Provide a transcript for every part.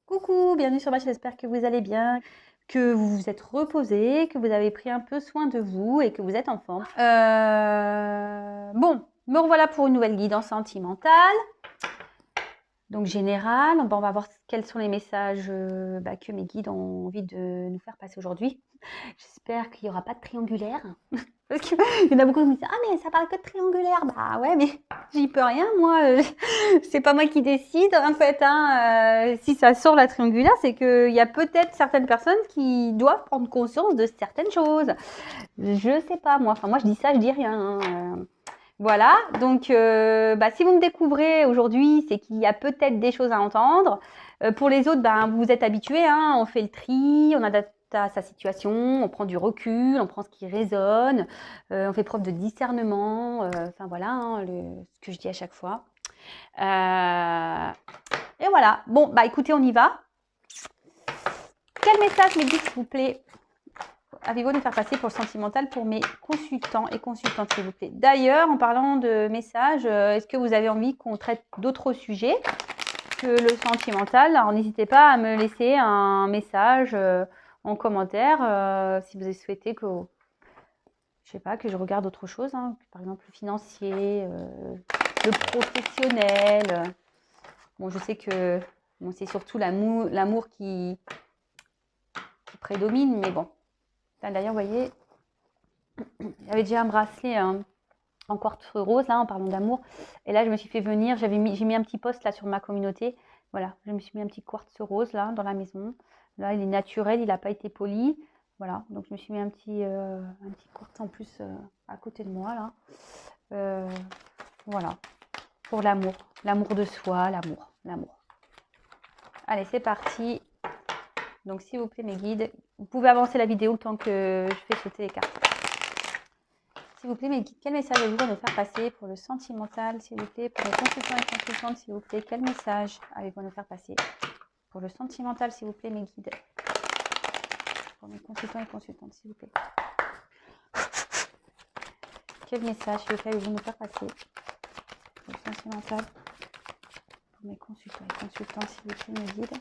Coucou, bienvenue sur ma chaîne, j'espère que vous allez bien, que vous vous êtes reposé, que vous avez pris un peu soin de vous et que vous êtes en forme. Bon, me revoilà pour une nouvelle guidance sentimentale. Donc générale, on va voir quels sont les messages que mes guides ont envie de nous faire passer aujourd'hui. J'espère qu'il n'y aura pas de triangulaire. Parce qu'il y en a beaucoup qui me disent « Ah mais ça parle que de triangulaire !» Bah ouais, mais j'y peux rien, moi. C'est pas moi qui décide, en fait. Si ça sort la triangulaire, c'est qu'il y a peut-être certaines personnes qui doivent prendre conscience de certaines choses. Je sais pas, moi. Enfin, moi, je dis ça, je dis rien. Voilà, donc si vous me découvrez aujourd'hui, c'est qu'il y a peut-être des choses à entendre. Pour les autres, vous êtes habitués, on fait le tri, on adapte à sa situation, on prend du recul, on prend ce qui résonne, on fait preuve de discernement, enfin voilà, ce que je dis à chaque fois. Et voilà, bon, écoutez, on y va. Quel message, mes guides, s'il vous plaît, avez-vous à nous faire passer pour le sentimental pour mes consultants et consultantes, s'il vous plaît. D'ailleurs, en parlant de messages, est-ce que vous avez envie qu'on traite d'autres sujets que le sentimental? Alors, n'hésitez pas à me laisser un message en commentaire si vous souhaitez que, je sais pas, que je regarde autre chose, par exemple le financier, le professionnel. Bon, je sais que c'est surtout l'amour qui prédomine, mais bon. D'ailleurs, vous voyez, il y avait déjà un bracelet en quartz rose, là, en parlant d'amour. Et là, je me suis fait venir, j'ai mis un petit post là sur ma communauté. Voilà, je me suis mis un petit quartz rose là, dans la maison. Là, il est naturel, il n'a pas été poli. Voilà, donc je me suis mis un petit quartz en plus à côté de moi, là. Voilà, pour l'amour. L'amour de soi, l'amour. Allez, c'est parti. Donc, s'il vous plaît, mes guides, vous pouvez avancer la vidéo le temps que je fais sauter les cartes. S'il vous plaît, mes guides, quel message avez-vous à nous faire passer pour le sentimental, s'il vous plaît, pour les consultants et consultantes, s'il vous plaît, quel message avez-vous à nous faire passer pour le sentimental, s'il vous plaît, mes guides, pour mes consultants et consultantes, s'il vous plaît. Quel message, s'il vous plaît, avez-vous à nous faire passer pour le sentimental, pour mes consultants et consultantes, s'il vous plaît, mes guides.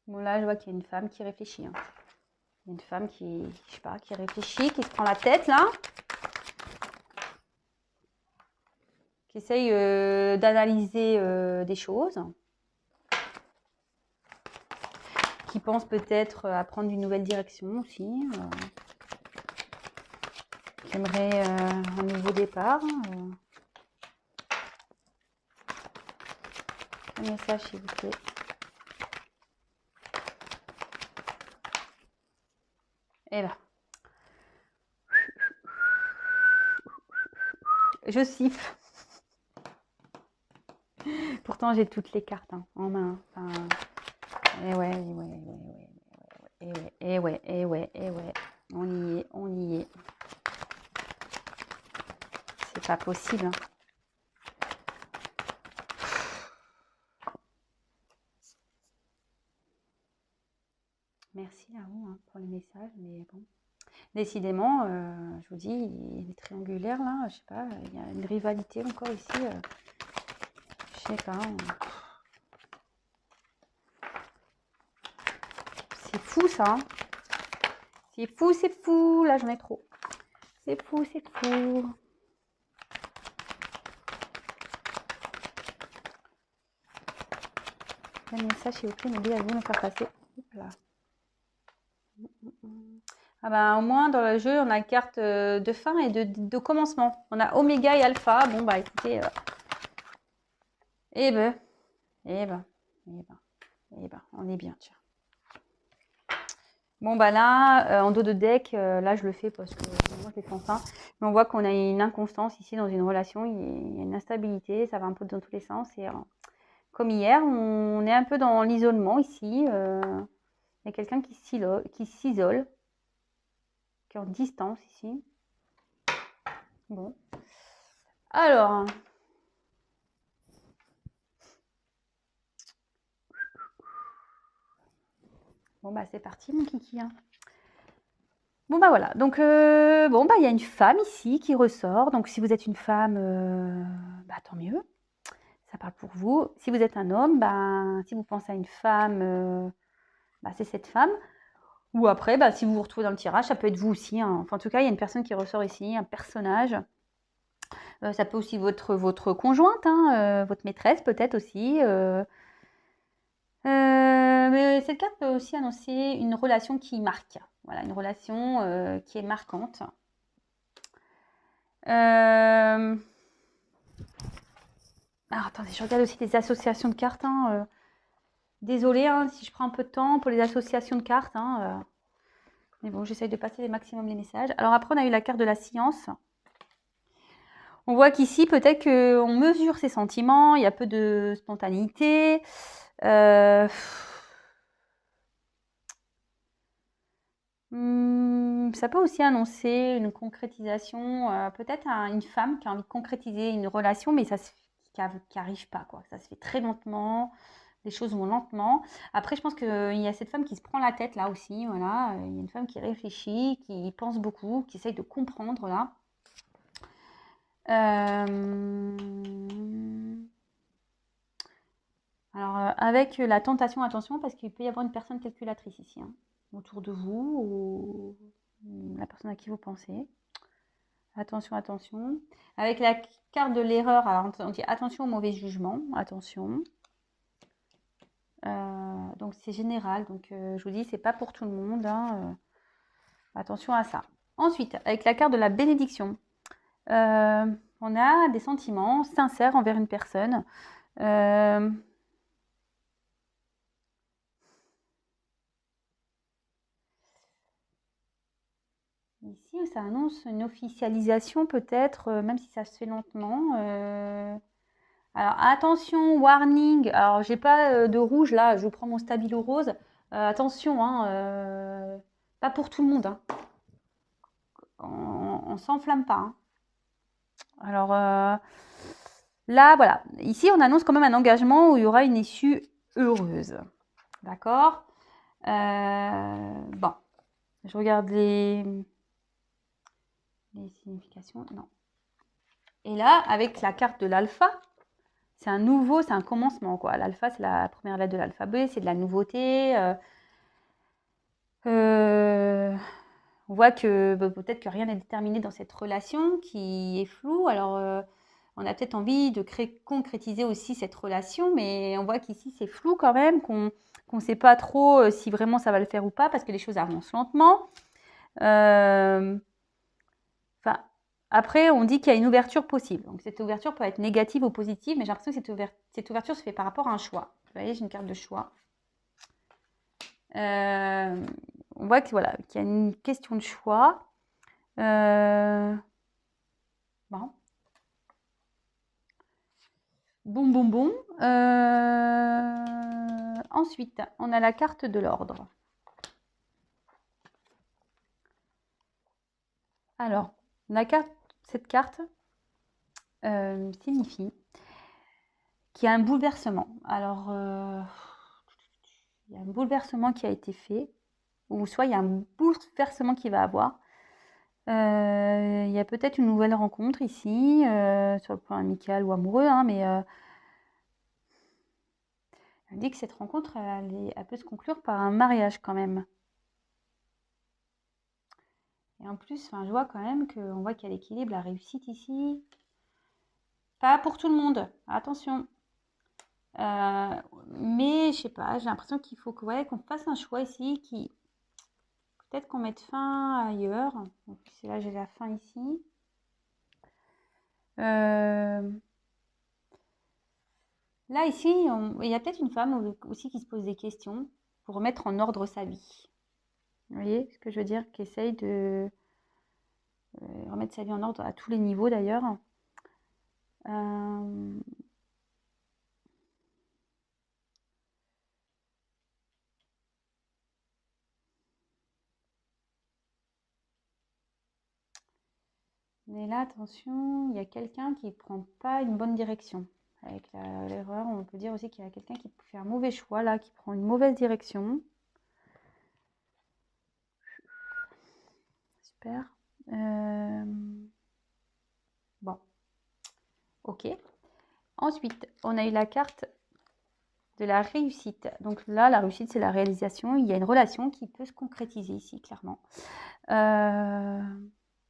Bon, là, je vois qu'il y a une femme qui réfléchit. Il y a une femme qui, je sais pas, qui réfléchit, qui se prend la tête, là. Qui essaye d'analyser des choses. Qui pense peut-être à prendre une nouvelle direction aussi. Qui aimerait un nouveau départ. Un message, s'il vous plaît. Et là. Je siffle. Pourtant, j'ai toutes les cartes en main. Enfin, et ouais. On y est. C'est pas possible. Merci à vous pour les messages, mais bon. Décidément, je vous dis, les triangulaires là, je sais pas, il y a une rivalité encore ici. Je sais pas. C'est fou ça. C'est fou. Là, j'en ai trop. C'est fou. Un message, s'il vous plaît, m'aider à vous me faire passer. Là. Au moins, dans le jeu, on a carte de fin et de commencement. On a Oméga et Alpha. Bon, écoutez. Eh ben, on est bien, tiens. Bon, là, en dos de deck, là, je le fais parce que moi, je l'ai fait enfin. Mais on voit qu'on a une inconstance ici dans une relation. Il y a une instabilité, ça va un peu dans tous les sens. Et comme hier, on est un peu dans l'isolement ici. Il y a quelqu'un qui s'isole, qui est en distance ici. Bon. Alors. Bon, c'est parti, mon kiki. Bon, bah voilà. Donc, bon, bah, il y a une femme ici qui ressort. Donc, si vous êtes une femme, bah, tant mieux. Ça parle pour vous. Si vous êtes un homme, bah, si vous pensez à une femme, bah, c'est cette femme. Ou après, bah, si vous vous retrouvez dans le tirage, ça peut être vous aussi, hein. Enfin, en tout cas, il y a une personne qui ressort ici, un personnage. Ça peut aussi être votre conjointe, hein, votre maîtresse peut-être aussi. Mais cette carte peut aussi annoncer une relation qui marque. Voilà, une relation qui est marquante. Alors, attendez, je regarde aussi les associations de cartes. Hein, désolée hein, si je prends un peu de temps pour les associations de cartes. Hein, mais bon, j'essaye de passer le maximum les messages. Alors après, on a eu la carte de la science. On voit qu'ici, peut-être qu'on mesure ses sentiments, il y a peu de spontanéité. Ça peut aussi annoncer une concrétisation, peut-être une femme qui a envie de concrétiser une relation, mais qui n'arrive pas, quoi. Ça se fait très lentement, les choses vont lentement. Après, je pense qu'il y a cette femme qui se prend la tête là aussi, voilà. Il y a une femme qui réfléchit, qui pense beaucoup, qui essaye de comprendre là. Alors, avec la tentation, attention, parce qu'il peut y avoir une personne calculatrice ici, hein, autour de vous, ou la personne à qui vous pensez. Attention, attention. Avec la carte de l'erreur, alors on dit attention au mauvais jugement, attention. Donc c'est général, donc je vous dis, c'est pas pour tout le monde, hein, attention à ça. Ensuite, avec la carte de la bénédiction, on a des sentiments sincères envers une personne. Ici, ça annonce une officialisation peut-être, même si ça se fait lentement. Alors attention, warning. Alors j'ai pas de rouge là, je prends mon stabilo rose. Attention, hein, pas pour tout le monde. Hein. On s'enflamme pas. Hein. Alors là, voilà. Ici, on annonce quand même un engagement où il y aura une issue heureuse. D'accord. Bon, je regarde les significations. Non. Et là, avec la carte de l'alpha, c'est un nouveau, c'est un commencement, quoi. L'alpha, c'est la première lettre de l'alphabet, c'est de la nouveauté. On voit que peut-être que rien n'est déterminé dans cette relation qui est floue. Alors, on a peut-être envie de concrétiser aussi cette relation, mais on voit qu'ici, c'est flou quand même, qu'on ne sait pas trop si vraiment ça va le faire ou pas, parce que les choses avancent lentement. Enfin, après, on dit qu'il y a une ouverture possible. Donc, cette ouverture peut être négative ou positive, mais j'ai l'impression que cette ouverture se fait par rapport à un choix. Vous voyez, j'ai une carte de choix. On voit qu'il y a une question de choix. Bon. Bon. Ensuite, on a la carte de l'ordre. Alors, cette carte signifie qu'il y a un bouleversement. Alors, il y a un bouleversement qui a été fait, ou soit il y a un bouleversement qui va avoir. Il y a peut-être une nouvelle rencontre ici, sur le plan amical ou amoureux, hein, mais elle dit que cette rencontre, elle peut se conclure par un mariage quand même. Et en plus, je vois quand même qu'on voit qu'il y a l'équilibre, la réussite ici. Pas pour tout le monde, attention. Mais je sais pas, j'ai l'impression qu'il faut qu'on fasse un choix ici qui peut-être qu'on mette fin ailleurs. En plus, là, j'ai la fin ici. Là, ici, il y a peut-être une femme aussi qui se pose des questions pour remettre en ordre sa vie. Vous voyez ce que je veux dire? Qui essaye de remettre sa vie en ordre à tous les niveaux d'ailleurs. Mais là, attention, il y a quelqu'un qui ne prend pas une bonne direction. Avec l'erreur, on peut dire aussi qu'il y a quelqu'un qui fait un mauvais choix, là, qui prend une mauvaise direction. j'espère. Bon, ok. Ensuite, on a eu la carte de la réussite. Donc là, la réussite, c'est la réalisation. Il y a une relation qui peut se concrétiser ici, clairement.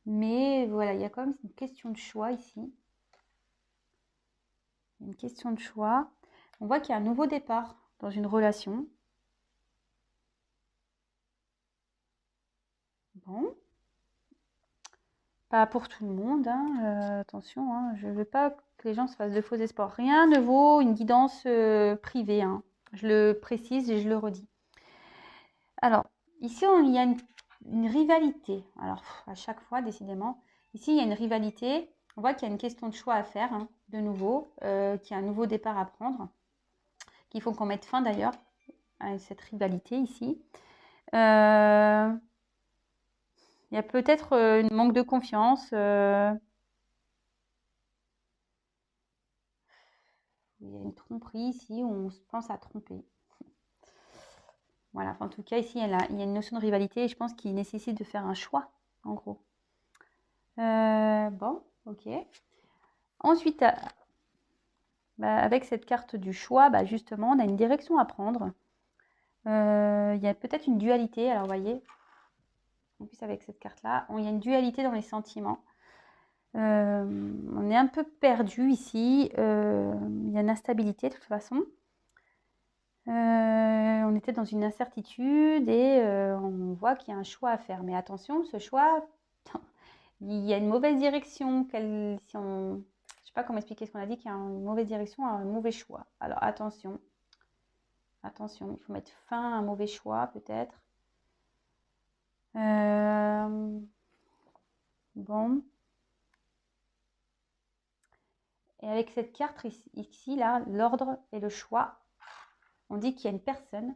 Mais voilà, il y a quand même une question de choix ici. Une question de choix. On voit qu'il y a un nouveau départ dans une relation. Bon. Pas pour tout le monde, hein. Attention, hein. Je ne veux pas que les gens se fassent de faux espoirs. Rien ne vaut une guidance privée, hein. Je le précise et je le redis. Alors, ici, il y a une rivalité. Alors, à chaque fois, décidément. Ici, il y a une rivalité. On voit qu'il y a une question de choix à faire, hein, de nouveau, qu'il y a un nouveau départ à prendre, qu'il faut qu'on mette fin d'ailleurs à cette rivalité ici. Il y a peut-être un manque de confiance. Il y a une tromperie ici où on se pense à tromper. Voilà, enfin, en tout cas, ici, il y a une notion de rivalité et je pense qu'il nécessite de faire un choix, en gros. Bon, ok. Ensuite, avec cette carte du choix, justement, on a une direction à prendre. Il y a peut-être une dualité. Alors, vous voyez, en plus avec cette carte-là, il y a une dualité dans les sentiments. On est un peu perdu ici. Il y a une instabilité de toute façon. On était dans une incertitude et on voit qu'il y a un choix à faire. Mais attention, ce choix, il y a une mauvaise direction. Je ne sais pas comment expliquer ce qu'on a dit, qu'il y a une mauvaise direction, un mauvais choix. Alors attention, attention, il faut mettre fin à un mauvais choix peut-être. Bon. Et avec cette carte ici, là, l'ordre et le choix, on dit qu'il y a une personne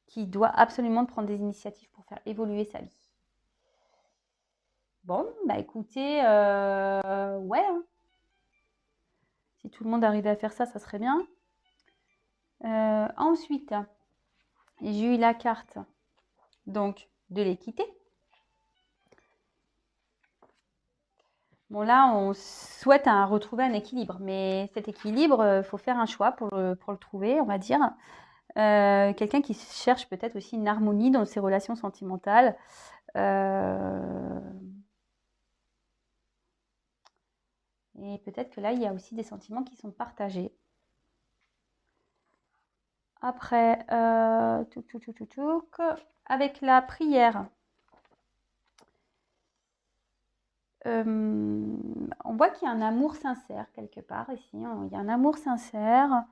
qui doit absolument prendre des initiatives pour faire évoluer sa vie. Bon, écoutez, ouais, hein. Si tout le monde arrivait à faire ça, ça serait bien. Ensuite, j'ai eu la carte donc de l'équité. Bon, là, on souhaite retrouver un équilibre, mais cet équilibre, il faut faire un choix pour le trouver, on va dire. Quelqu'un qui cherche peut-être aussi une harmonie dans ses relations sentimentales. Et peut-être que là, il y a aussi des sentiments qui sont partagés. Après, avec la prière, on voit qu'il y a un amour sincère quelque part ici. Il y a un amour sincère,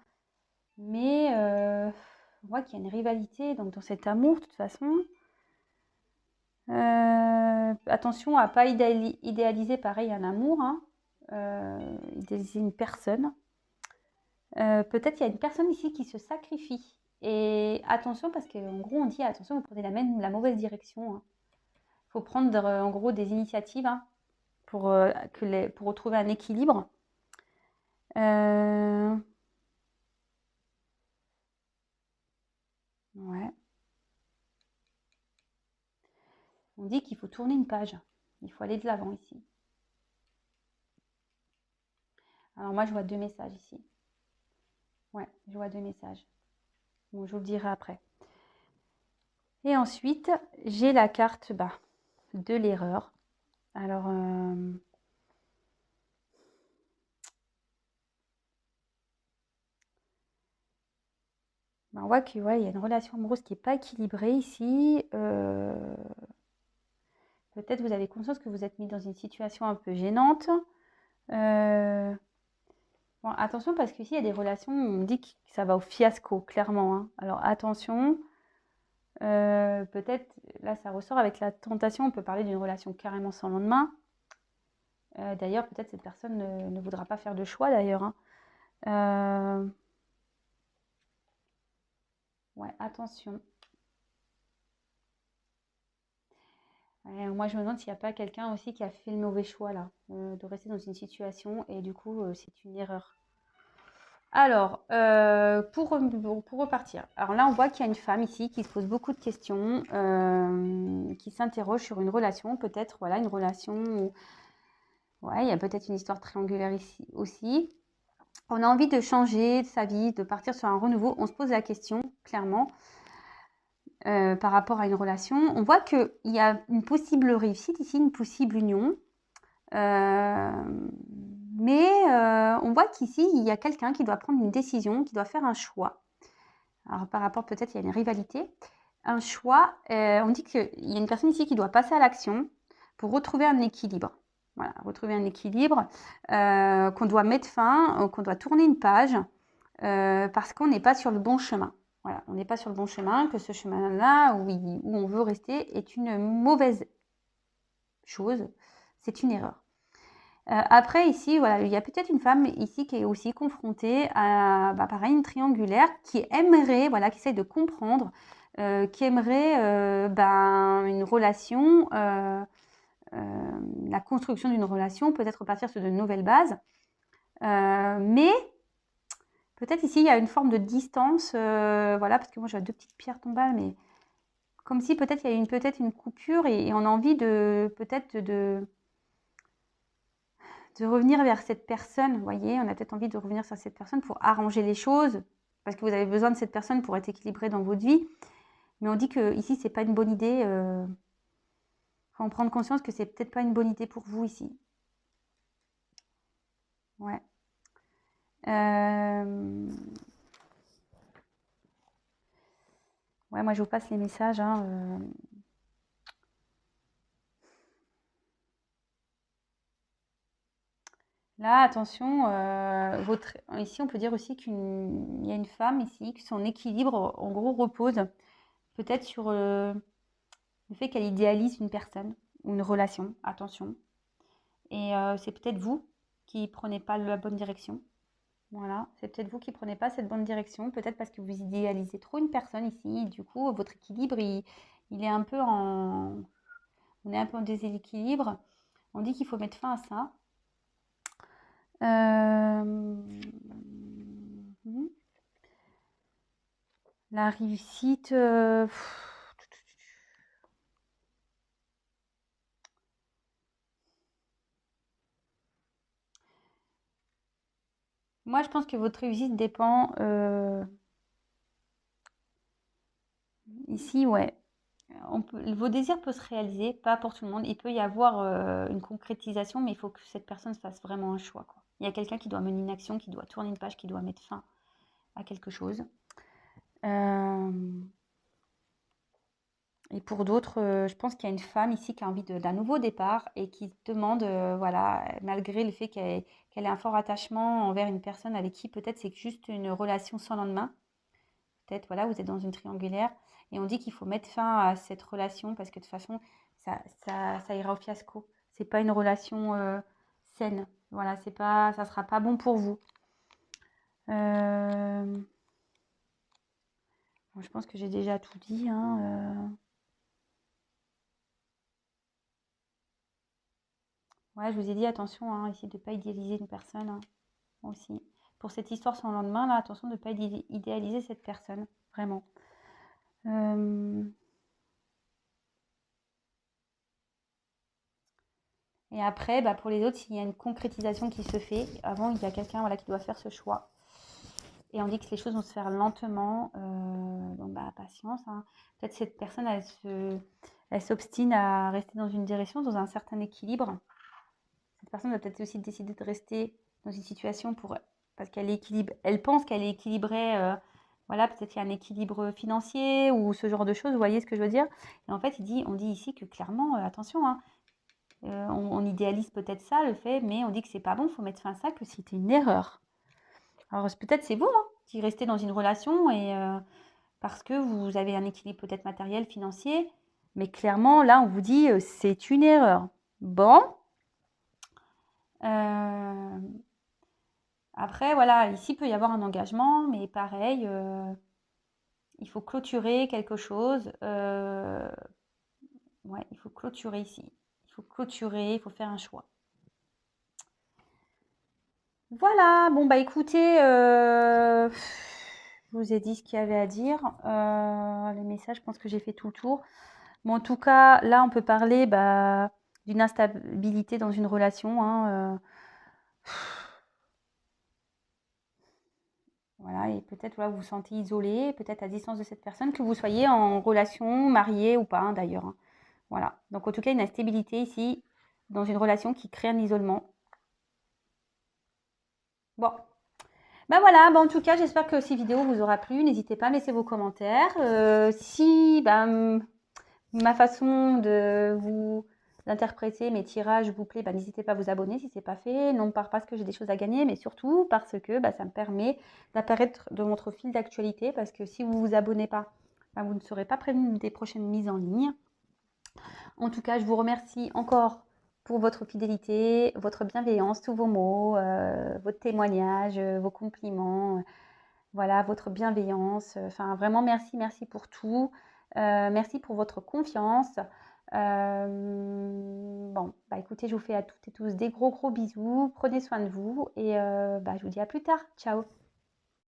mais on voit qu'il y a une rivalité donc, dans cet amour de toute façon. Attention à ne pas idéaliser pareil un amour, hein. Idéaliser une personne. Peut-être il y a une personne ici qui se sacrifie. Et attention, parce qu'en gros, on dit attention, vous prenez la mauvaise direction, hein. Il faut prendre en gros des initiatives, hein, pour retrouver un équilibre. Ouais. On dit qu'il faut tourner une page. Il faut aller de l'avant ici. Alors moi, je vois 2 messages ici. Ouais, je vois 2 messages. Bon, je vous le dirai après. Et ensuite, j'ai la carte de l'erreur. Alors, on voit qu'il y a une relation amoureuse qui n'est pas équilibrée ici. Peut-être vous avez conscience que vous êtes mis dans une situation un peu gênante. Bon, attention parce qu'ici, il y a des relations où on dit que ça va au fiasco, clairement, hein. Alors, attention. Peut-être, là, ça ressort avec la tentation. On peut parler d'une relation carrément sans lendemain. D'ailleurs, peut-être cette personne ne voudra pas faire de choix, d'ailleurs, hein. Ouais, attention. Moi, je me demande s'il n'y a pas quelqu'un aussi qui a fait le mauvais choix, là, de rester dans une situation et du coup, c'est une erreur. Alors, pour repartir. Alors là, on voit qu'il y a une femme ici qui se pose beaucoup de questions, qui s'interroge sur une relation, peut-être, voilà, une relation où, ouais, il y a peut-être une histoire triangulaire ici aussi. On a envie de changer de sa vie, de partir sur un renouveau. On se pose la question, clairement, par rapport à une relation. On voit qu'il y a une possible réussite ici, une possible union. Mais on voit qu'ici, il y a quelqu'un qui doit prendre une décision, qui doit faire un choix. Alors, par rapport, peut-être, il y a une rivalité. Un choix, on dit qu'il y a une personne ici qui doit passer à l'action pour retrouver un équilibre. Voilà, retrouver un équilibre, qu'on doit mettre fin, qu'on doit tourner une page, parce qu'on n'est pas sur le bon chemin. Voilà, on n'est pas sur le bon chemin, que ce chemin-là, où on veut rester, est une mauvaise chose, c'est une erreur. Après, ici, voilà, il y a peut-être une femme ici qui est aussi confrontée à, pareil, une triangulaire qui aimerait, voilà, qui essaie de comprendre, qui aimerait une relation, la construction d'une relation, peut-être partir sur de nouvelles bases. Mais peut-être ici, il y a une forme de distance, voilà, parce que moi, j'ai 2 petites pierres tombales, mais comme si peut-être il y a peut-être une coupure et on a envie de peut-être de revenir vers cette personne, vous voyez, on a peut-être envie de revenir sur cette personne pour arranger les choses, parce que vous avez besoin de cette personne pour être équilibré dans votre vie. Mais on dit que ici, c'est pas une bonne idée. Faut en prendre conscience que c'est peut-être pas une bonne idée pour vous ici. Ouais. Ouais, moi je vous passe les messages. Hein, Là, attention, ici on peut dire aussi qu'il y a une femme ici, que son équilibre en gros repose peut-être sur le fait qu'elle idéalise une personne ou une relation. Attention. Et c'est peut-être vous qui prenez pas la bonne direction. Voilà, c'est peut-être vous qui prenez pas cette bonne direction, peut-être parce que vous idéalisez trop une personne ici. Et du coup, votre équilibre, il est un peu on est un peu en déséquilibre. On dit qu'il faut mettre fin à ça. La réussite. Moi, je pense que votre réussite dépend. Ici, ouais. Vos désirs peuvent se réaliser, pas pour tout le monde. Il peut y avoir une concrétisation, mais il faut que cette personne fasse vraiment un choix, quoi. Il y a quelqu'un qui doit mener une action, qui doit tourner une page, qui doit mettre fin à quelque chose. Et pour d'autres, je pense qu'il y a une femme ici qui a envie d'un nouveau départ et qui demande, voilà, malgré le fait qu'elle ait un fort attachement envers une personne avec qui peut-être c'est juste une relation sans lendemain. Peut-être, voilà, vous êtes dans une triangulaire et on dit qu'il faut mettre fin à cette relation parce que de toute façon, ça ira au fiasco. C'est pas une relation saine. Voilà, ça sera pas bon pour vous. Bon, je pense que j'ai déjà tout dit. Hein, Ouais, je vous ai dit attention hein, ici de ne pas idéaliser une personne hein, aussi. Pour cette histoire sans lendemain, là, attention de ne pas idéaliser cette personne, vraiment. Et après, pour les autres, s'il y a une concrétisation qui se fait, avant, il y a quelqu'un voilà, qui doit faire ce choix. Et on dit que les choses vont se faire lentement. Donc, patience. Hein. Peut-être cette personne, elle s'obstine à rester dans une direction, dans un certain équilibre. Cette personne va peut-être aussi décider de rester dans une situation parce qu'elle équilibre, elle pense qu'elle est équilibrée. Voilà, peut-être qu'il y a un équilibre financier ou ce genre de choses. Vous voyez ce que je veux dire? Et en fait, on dit ici que clairement, attention, hein, on idéalise peut-être ça, le fait, mais on dit que c'est pas bon, il faut mettre fin à ça, que c'était une erreur. Alors peut-être c'est vous hein, qui restez dans une relation et parce que vous avez un équilibre peut-être matériel, financier, mais clairement là on vous dit c'est une erreur. Bon. Après voilà, ici il peut y avoir un engagement, mais pareil, il faut clôturer quelque chose. Ouais, il faut clôturer ici. Il faut clôturer, il faut faire un choix. Voilà, bon bah écoutez, je vous ai dit ce qu'il y avait à dire. Les messages, je pense que j'ai fait tout le tour. Bon, en tout cas, là, on peut parler bah, d'une instabilité dans une relation, hein, voilà, et peut-être voilà, vous vous sentez isolé, peut-être à distance de cette personne, que vous soyez en relation, marié ou pas, hein, d'ailleurs, hein. Voilà. Donc, en tout cas, une instabilité ici dans une relation qui crée un isolement. Bon, ben voilà, ben en tout cas, j'espère que ces vidéos vous aura plu. N'hésitez pas à me laisser vos commentaires. Si ben, ma façon de vous interpréter mes tirages vous plaît, ben, n'hésitez pas à vous abonner si ce n'est pas fait. Non pas parce que j'ai des choses à gagner, mais surtout parce que ben, ça me permet d'apparaître de votre fil d'actualité. Parce que si vous ne vous abonnez pas, ben, vous ne serez pas prévenu des prochaines mises en ligne. En tout cas, je vous remercie encore pour votre fidélité, votre bienveillance, tous vos mots, votre témoignage, vos compliments, voilà, votre bienveillance. Enfin, vraiment, merci, merci pour tout. Merci pour votre confiance. Bon, bah écoutez, je vous fais à toutes et tous des gros, gros bisous. Prenez soin de vous et bah, je vous dis à plus tard. Ciao.